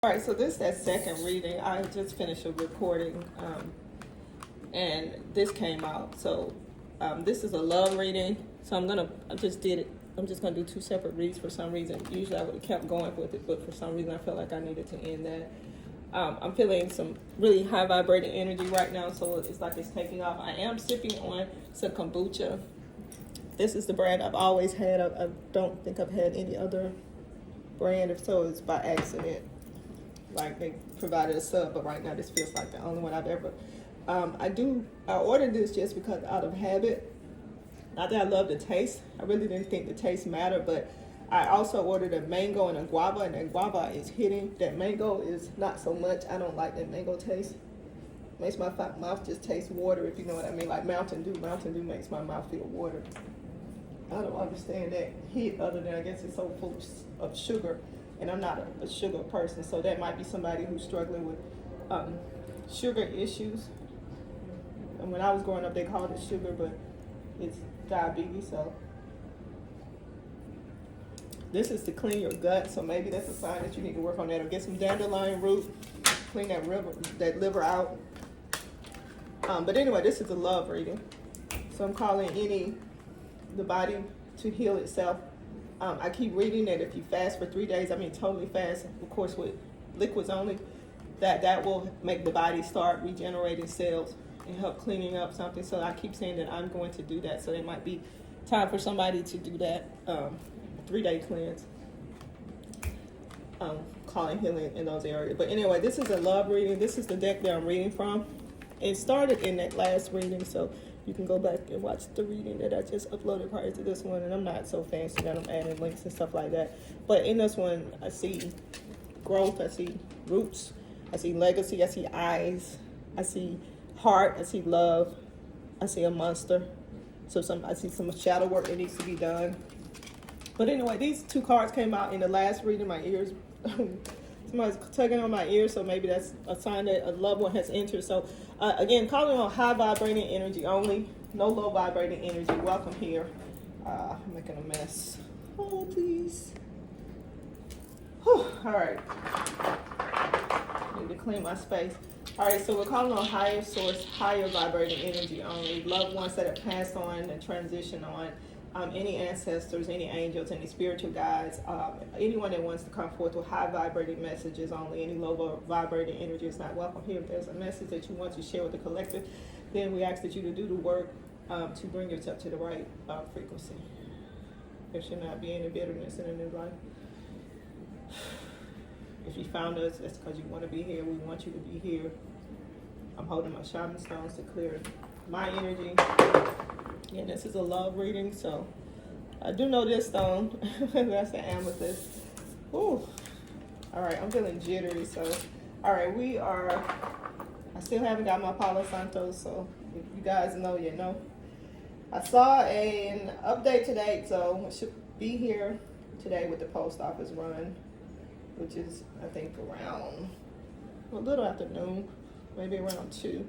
All right, so this is that second reading. I just finished a recording, and this came out. So this is a love reading. So I just did it. I'm just gonna do two separate reads for some reason. Usually I would have kept going with it, but for some reason I felt like I needed to end that. I'm feeling some really high vibrating energy right now, so it's like it's taking off. I am sipping on some kombucha. This is the brand I've always had. I don't think I've had any other brand. If so, it's by accident. Like they provided a sub, but right now this feels like the only one I've ever. I ordered this just because out of habit. Not that I love the taste. I really didn't think the taste mattered, but I also ordered a mango and a guava, and that guava is hitting. That mango is not so much. I don't like that mango taste. Makes my mouth just taste water, if you know what I mean. Like Mountain Dew. Mountain Dew makes my mouth feel water. I don't understand that heat, other than I guess it's so full of sugar. And I'm not a sugar person, so that might be somebody who's struggling with sugar issues. And when I was growing up, they called it sugar, but it's diabetes. So this is to clean your gut, so maybe that's a sign that you need to work on that, or get some dandelion root, clean that liver out. But anyway, this is a love reading. So I'm calling the body to heal itself. I keep reading that if you fast for 3 days, I mean totally fast, of course with liquids only, that will make the body start regenerating cells and help cleaning up something. So I keep saying that I'm going to do that. So it might be time for somebody to do that 3-day cleanse, calling healing in those areas. But anyway, this is a love reading. This is the deck that I'm reading from. It started in that last reading, so you can go back and watch the reading that I just uploaded prior to this one. And I'm not so fancy that I'm adding links and stuff like that. But in this one, I see growth, I see roots, I see legacy, I see eyes, I see heart, I see love, I see a monster. So I see some shadow work that needs to be done. But anyway, these two cards came out in the last reading. My ears, somebody's tugging on my ears, so maybe that's a sign that a loved one has entered. So again, calling on high vibrating energy only, no low vibrating energy. Welcome here. I'm making a mess. Oh, please. Whew. All right. Need to clean my space. All right, so we're calling on higher source, higher vibrating energy only. Loved ones that have passed on and transitioned on. Any ancestors, any angels, any spiritual guides, anyone that wants to come forth with high vibrating messages only, any low vibrating energy is not welcome here. If there's a message that you want to share with the collective, then we ask that you to do the work to bring yourself to the right frequency. There should not be any bitterness in a new life. If you found us, that's because you want to be here. We want you to be here. I'm holding my shaman stones to clear my energy. And this is a love reading, so I do know this stone. That's the amethyst. Ooh. All right, I'm feeling jittery, so all right, I still haven't got my Palo Santos, so if you guys know, you know. I saw an update today, so it should be here today with the post office run, which is, I think, around a little after noon, maybe around 2.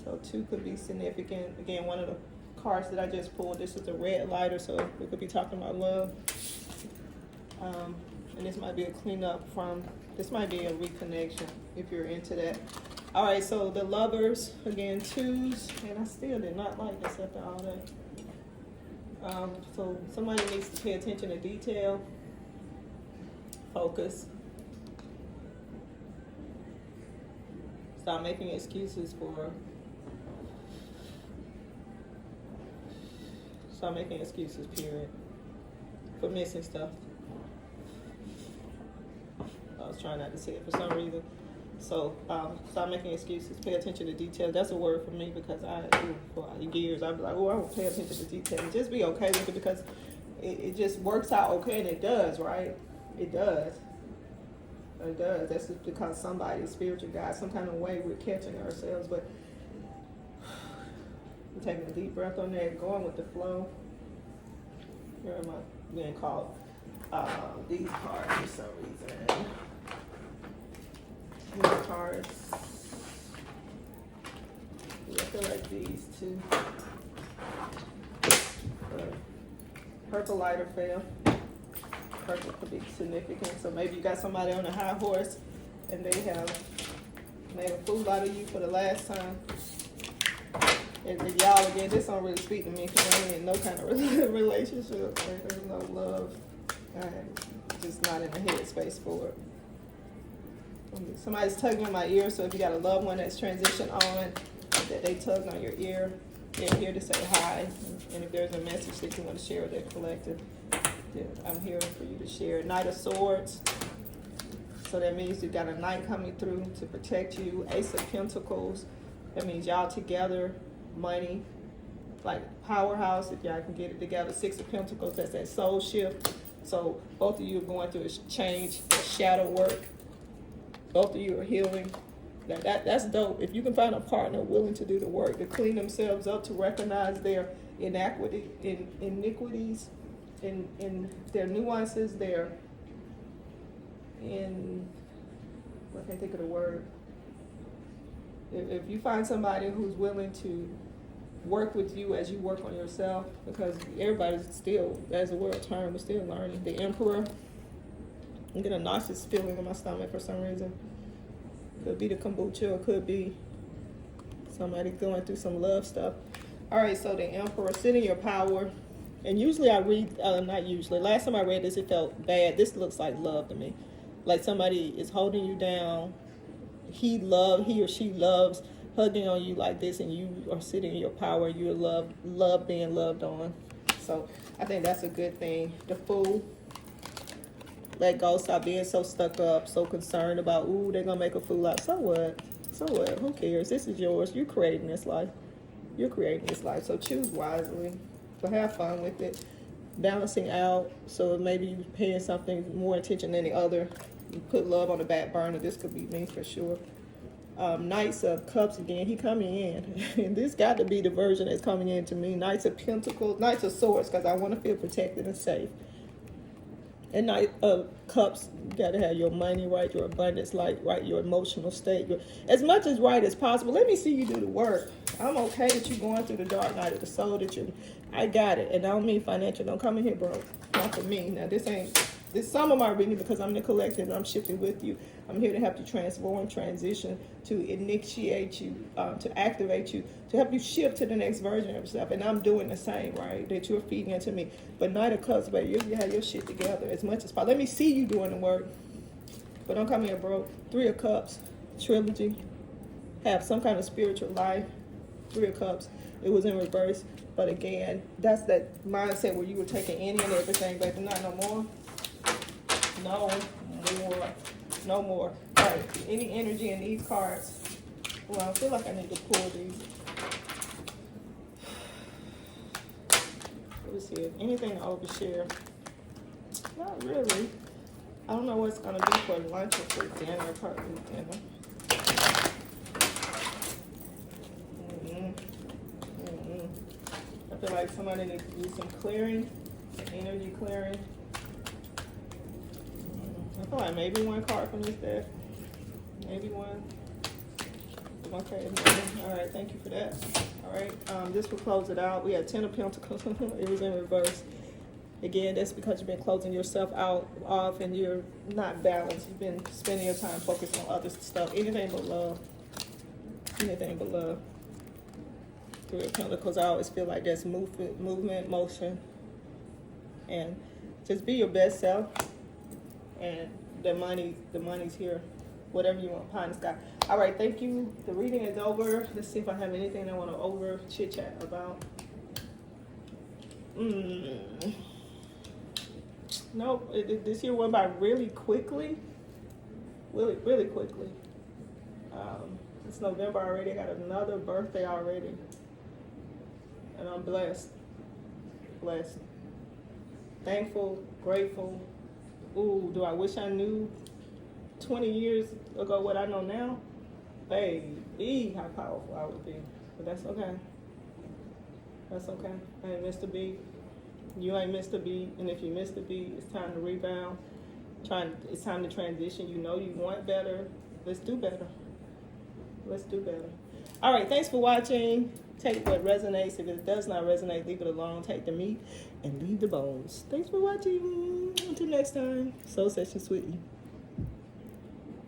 So 2 could be significant. Again, one of the cards that I just pulled, this is a red lighter, so we could be talking about love. And this might be a cleanup this might be a reconnection if you're into that. All right, so the lovers, again, 2s, and I still did not like this after all that. So somebody needs to pay attention to detail, focus. Stop making excuses period, for missing stuff. I was trying not to say it for some reason. So stop making excuses, pay attention to detail. That's a word for me, because for years I'd be like, oh, I won't pay attention to detail. And just be okay with it, because it just works out okay, and it does, right? It does. It does. That's just because somebody's spiritual guide, some kind of way we're catching ourselves. But I'm taking a deep breath on that, going with the flow. Where am I being called? These cards for some reason. These cards. I feel like these two. Purple lighter fell. Purple could be significant. So maybe you got somebody on a high horse and they have made a fool out of you for the last time. And y'all, again, this don't really speak to me because I ain't in no kind of relationship. Like, there's no love. I'm just not in the headspace for it. Somebody's tugging in my ear, so if you got a loved one that's transitioned on, that they tugged on your ear, they're here to say hi. And if there's a message that you want to share with their collective, I'm here for you to share. Knight of Swords. So that means you got a knight coming through to protect you. Ace of Pentacles. That means y'all together. Money. Like powerhouse, if y'all can get it together. Six of Pentacles, that's that soul shift. So both of you are going through a change, a shadow work. Both of you are healing. That's dope. If you can find a partner willing to do the work, to clean themselves up, to recognize their iniquities, in their nuances, I can't think of the word. If you find somebody who's willing to work with you as you work on yourself, because everybody's still, as a world term, we're still learning. The Emperor. I'm getting a nauseous feeling in my stomach for some reason. Could be the kombucha, or could be somebody going through some love stuff. All right, so the Emperor, sit in your power. And usually I read, not usually, last time I read this, it felt bad. This looks like love to me. Like somebody is holding you down. He or she loves hugging on you like this, and you are sitting in your power. You love being loved on. So I think that's a good thing. The Fool. Let go, stop being so stuck up, so concerned about, ooh, they're going to make a fool out. So what? So what? Who cares? This is yours. You're creating this life. You're creating this life. So choose wisely. But have fun with it. Balancing out. So maybe you're paying something more attention than the other. You put love on the back burner. This could be me for sure. Knights of Cups again. He coming in. And this got to be the version that's coming in to me. Knights of Pentacles. Knights of Swords, because I want to feel protected and safe. And Knight of Cups, you got to have your money right, your abundance right, your emotional state. As much as right as possible. Let me see you do the work. I'm okay that you're going through the dark night of the soul. I got it. And I don't mean financial. Don't come in here broke. Not for me. Now, this some of my reading because I'm the collective and I'm shifting with you. I'm here to help you transform, transition, to initiate you, to activate you, to help you shift to the next version of yourself. And I'm doing the same, right? That you're feeding into me. But Knight of Cups, baby, you have your shit together as much as possible. Let me see you doing the work. But don't come here broke. Three of Cups, trilogy. Have some kind of spiritual life. Three of Cups. It was in reverse. But again, that's that mindset where you were taking any and everything, baby. Not no more. No more. All right. Any energy in these cards? Well, I feel like I need to pull these. Let me see. Anything to overshare? Not really. I don't know what's going to be for lunch or for dinner. Probably dinner. I feel like somebody needs to do some clearing, some energy clearing. I feel like maybe one card from this deck. Maybe one. Okay, all right, thank you for that. All right, this will close it out. We had 10 of Pentacles. It was in reverse. Again, that's because you've been closing yourself off and you're not balanced. You've been spending your time focused on other stuff. Anything but love. Anything but love. Three of Pentacles, I always feel like there's movement, motion. And just be your best self. And the money's here. Whatever you want, pie in the sky. All right, thank you. The reading is over. Let's see if I have anything I want to over chit-chat about. Nope, this year went by really quickly. Really quickly. It's November already. I got another birthday already. And I'm blessed. Thankful, grateful. Ooh, do I wish I knew 20 years ago what I know now? Baby, how powerful I would be. But that's okay. That's okay. I ain't missed a beat. You ain't missed a beat. And if you missed a beat, it's time to rebound. It's time to transition. You know you want better. Let's do better. All right, thanks for watching. Take what resonates. If it does not resonate, leave it alone. Take the meat and leave the bones. Thanks for watching. Until next time. Soul Sessions with you.